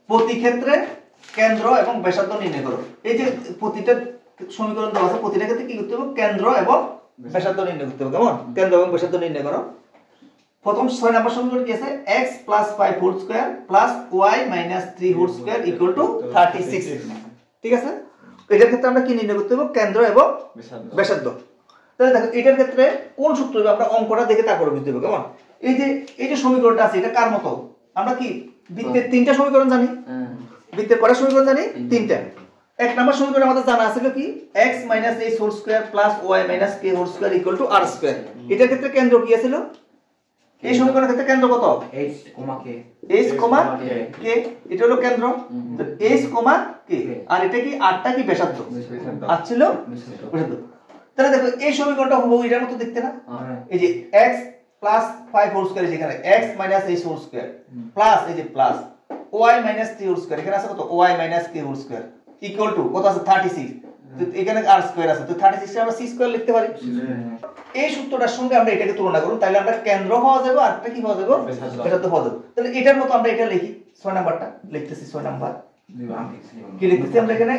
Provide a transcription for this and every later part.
প্রতি ক্ষেত্রে কেন্দ্র এবং ব্যাসার্ধ নির্ণয় করো। এই যে প্রতিটা সমীকরণ দেওয়া আছে, প্রতিটা ক্ষেত্রে কি করতে হবে? কেন্দ্র এবং ব্যাসার্ধ নির্ণয় করতে হবে। কেমন? কেন্দ্র এবং ব্যাসার্ধ নির্ণয় করো। প্রথম 6 নম্বর সমীকরণ কি আছে? x + 5 whole square plus y - 3 whole square equal to 36। ঠিক আছে, এটার ক্ষেত্রে আমরা কি নির্ণয় করতে হবে? কেন্দ্র এবং ব্যাসার্ধ। তাহলে দেখো এটার ক্ষেত্রে কোন সূত্র হবে আমরা অঙ্কটা দেখে তারপরে বুঝতে হবে। কেমন? এই যে সমীকরণটা আছে এটা কার মতো? আমরা কি বৃত্তের তিনটা সমীকরণ জানি? বৃত্তের কয়টা সমীকরণ জানি? তিনটা। এক নম্বর সমীকরণ আমাদের জানা আছে কি? x - h whole square plus y - k whole square equal to r square. এটার ক্ষেত্রে কেন্দ্র কি ছিল? এই সমীকরণের ক্ষেত্রে কেন্দ্র কত? h, k। এটা হলো কেন্দ্র। তো h, k। আর এটা কি? আরটা কি? ব্যাসার্ধ। আর ছিল ব্যাসার্ধ। তাহলে দেখো এই সমীকরণটা হুবহু এটার মতো দেখতে না? এই যে x + 5 হোল স্কয়ার যেখানে x - h whole square plus এই যে প্লাস y - 3 হোল স্কয়ার, এখানে আছে কত? y - k whole square equal to কত আছে? 36। তো এখানে r স্কয়ার আছে, তো 36 কে আমরা c স্কয়ার লিখতে পারি। এই সূত্রটার সঙ্গে আমরা এটাকে তুলনা করব, তাহলে আমরা কেন্দ্র পাওয়া যাবে আর একটা কি পাওয়া যাবে? ব্যাসার্ধ পাওয়া যাবে। তাহলে এটার মতো আমরা এটা লিখি। 6 নাম্বারটা লিখতেছি। 6 নাম্বার কি লিখতেছি আমরা এখানে?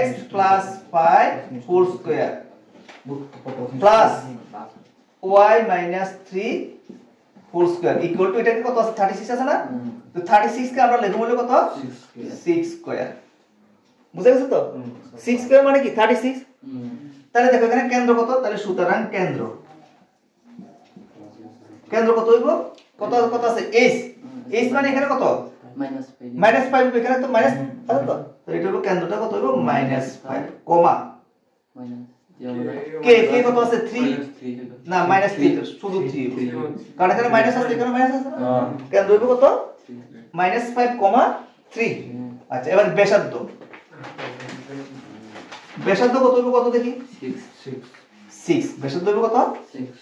x + 5 whole square plus y - 3 whole square equal to এটাকে কত আছে? 36 আছে না? তো 36 কে আমরা লিখব হলো কত? 6 স্কয়ার। বুঝা গেছে তো? 6 স্কয়ার মানে কি? 36। তাহলে দেখো এখানে কেন্দ্র কত? তাহলে সুতরাং কেন্দ্র কত হইব? কত আছে? h মানে এখানে কত? -5। এখানে তো মাইনাস আছে তো, এটা হলো কেন্দ্রটা কত হইব? -5 কমা k কত আছে? 3 না -3 শুধু 3, কারণ এখানে মাইনাস আছে, এখানে মাইনাস আছে। কেন্দ্র হইব কত? -5, 3। আচ্ছা, এবার ব্যাসার্ধ কত হইব? কত দেখি? 6। ব্যাসার্ধ হইব কত?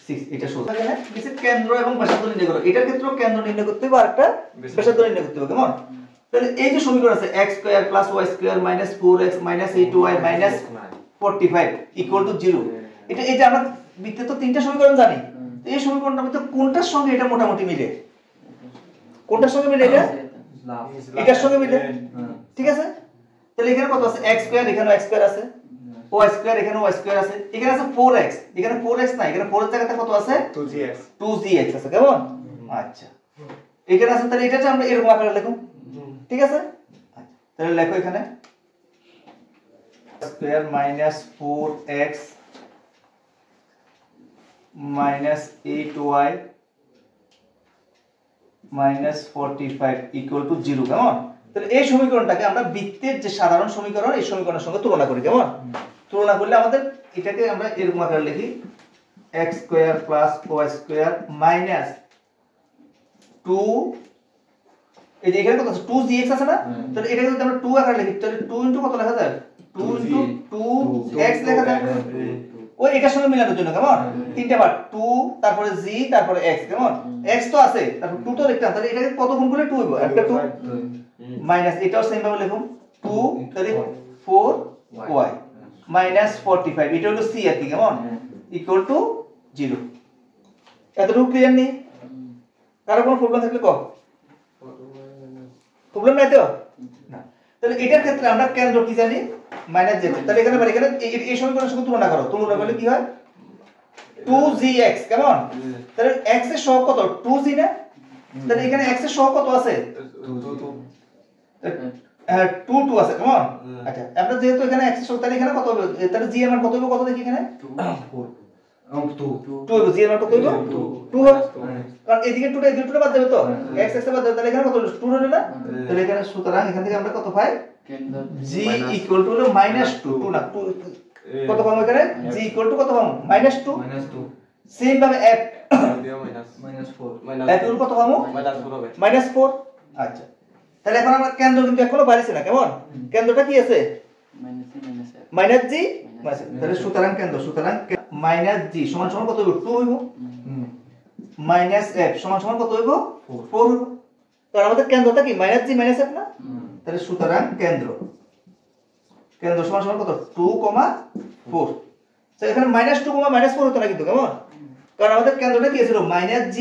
6। এটা সূত্র এখানে দিছে কেন্দ্র এবং ব্যাসার্ধ নির্ণয় করো। এটার ক্ষেত্রেও কেন্দ্র নির্ণয় করতে হবে আর একটা ব্যাসার্ধ নির্ণয় করতে হবে। কেমন? তাহলে এই যে সমীকরণ আছে x² + y² - 4x - 8y - 45 equal to 0। এটা এই যে আমরা বৃত্তে তো তিনটা সমীকরণ জানি, তো এই সমীকরণটার মধ্যে কোনটার সঙ্গে এটা মোটামুটি মিলে? কোনটার সঙ্গে মিলে? এটার সঙ্গে মিলে। ঠিক আছে, তাহলে এখানে কত আছে? x², এখানে x² আছে, y² এখানে y² আছে, এখানে আছে 4x, এখানে 4x না, এখানে 4 এর জায়গাতে কত আছে? 2gx আছে। কেমন? আচ্ছা, এখানে আছে, তাহলে এটা যে আমরা এরকম আকারে লিখব। ঠিক আছে, তাহলে লেখো এখানে square minus 4x minus 8y minus 45 equal to 0। কেমন? তাহলে এই সমীকরণটাকে আমরা বৃত্তের যে সাধারণ সমীকরণ এই সমীকরণের সঙ্গে তুলনা করি। কেমন? তুলনা করলে আমাদের এটাকে আমরা এরকম আকারে লিখি x square plus y square minus 2, এই যে এখানে কত আছে? 2gx আছে না? তাহলে এটাকে যদি আমরা 2 আকারে লিখি তাহলে 2 ইনটু কত লেখা যায়? 2 ইনটু 2x লেখা যায়। ওই এটার সঙ্গে মিলানোর জন্য। কেমন? তিনটা বার 2 তারপরে g তারপরে x। কেমন? x তো আছে, তারপর 2 তো লিখতাম, তাহলে এটাকে কত গুণ করলে 2 হইব? একটা 2 মাইনাস এটাও সেম ভাবে লিখুন 2 তাহলে 4y মাইনাস 45 এটা হলো c আর কি। কেমন? Equal to 0। এতটুকু ক্লিয়ার নেই? কারো কোনো প্রবলেম থাকলে কও। প্রবলেম নাই তো? না। তাহলে এটার ক্ষেত্রে আমরা কেন্দ্র কি জানি? Minus z। তাহলে এখানে এই সমীকরণের সঙ্গে তুলনা করো। তুলনা করলে কি হয়? 2gx। কেমন? তাহলে x এর সহগ কত? 2g না? তাহলে এখানে x এর সহগ কত আছে? 2 আছে। কেমন? আচ্ছা, আমরা যেহেতু এখানে x এর সহগ, তাহলে এখানে কত হবে? তাহলে g এর মান কত হবে? কত দেখি এখানে? 2 হবে। g এর মান কত হবে? 2 হবে, কারণ এদিকে 2টা এদিকে 2টা বাদ যাবে তো, x x বাদ যাবে, তাহলে এখানে কত হলো? 2 হলো না? তাহলে এখানে সুতরাং এখান থেকে আমরা কত পাই? g ইকুয়াল টু হলো -2 না 2 কত পাবো এখানে? g ইকুয়াল টু কত পাবো? -2। সেম ভাবে f -4 f ইকুয়াল কত পাবো? -4। আচ্ছা, তাহলে এখন আমরা কেন্দ্র কিন্তু এখনো বাড়িছে না। কেমন? কেন্দ্রটা কি আছে? -g তাহলে সুতরাং কেন্দ্র -g সমান সমান কত হইব? 2 হইব। -f সমান সমান কত হইব? 4 হইব। তাহলে আমাদের কেন্দ্রটা কি -g -f না? তাহলে সুতরাং কেন্দ্র সমান সমান কত? 2, 4। তো এখানে -2, -4 হতো না কিন্তু। কেমন? কারণ আমাদের কেন্দ্রটা কি ছিল? -g,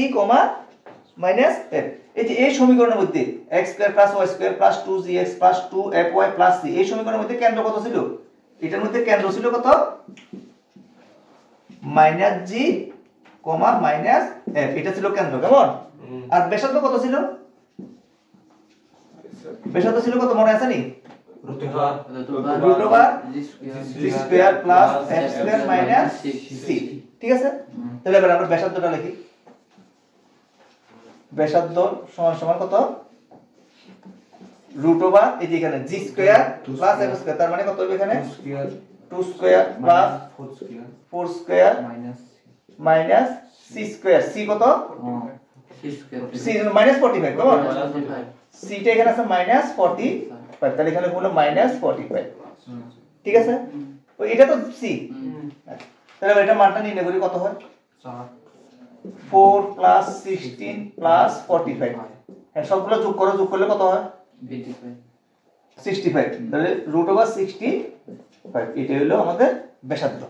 -f। এই যে এই সমীকরণের মধ্যে x square plus y square plus 2gx plus 2fy plus c এই সমীকরণের মধ্যে কেন্দ্র কত ছিল? এটার মধ্যে কেন্দ্র ছিল কত? মাইনাস g মাইনাস f, এটা ছিল কেন্দ্র। কেমন? আর ব্যাসার্ধ কত ছিল? ব্যাসার্ধ ছিল কত মনে আছে নি? Root over g square plus f square minus c। ঠিক আছে, তাহলে এবার আমরা ব্যাসার্ধটা লিখি। ব্যাসার্ধ সমান সমান কত? রুট ওভার এই যে এখানে g square plus f square, তার মানে কত হবে এখানে? 2 square plus 4 square minus c square. c কত? c minus 45। কেমন? c টা এখানে আছে মাইনাস 45, তাহলে এখানে হলো মাইনাস 45। ঠিক আছে, তো এটা তো c, তাহলে এটা মানটা নির্ণয় করি কত হয়? 4 প্লাস 16 প্লাস 45। হ্যাঁ, সবগুলো যোগ করো, যোগ করলে কত হয়? 65। তাহলে রুট ওভার 65, এটা হলো আমাদের ব্যাসার্ধ।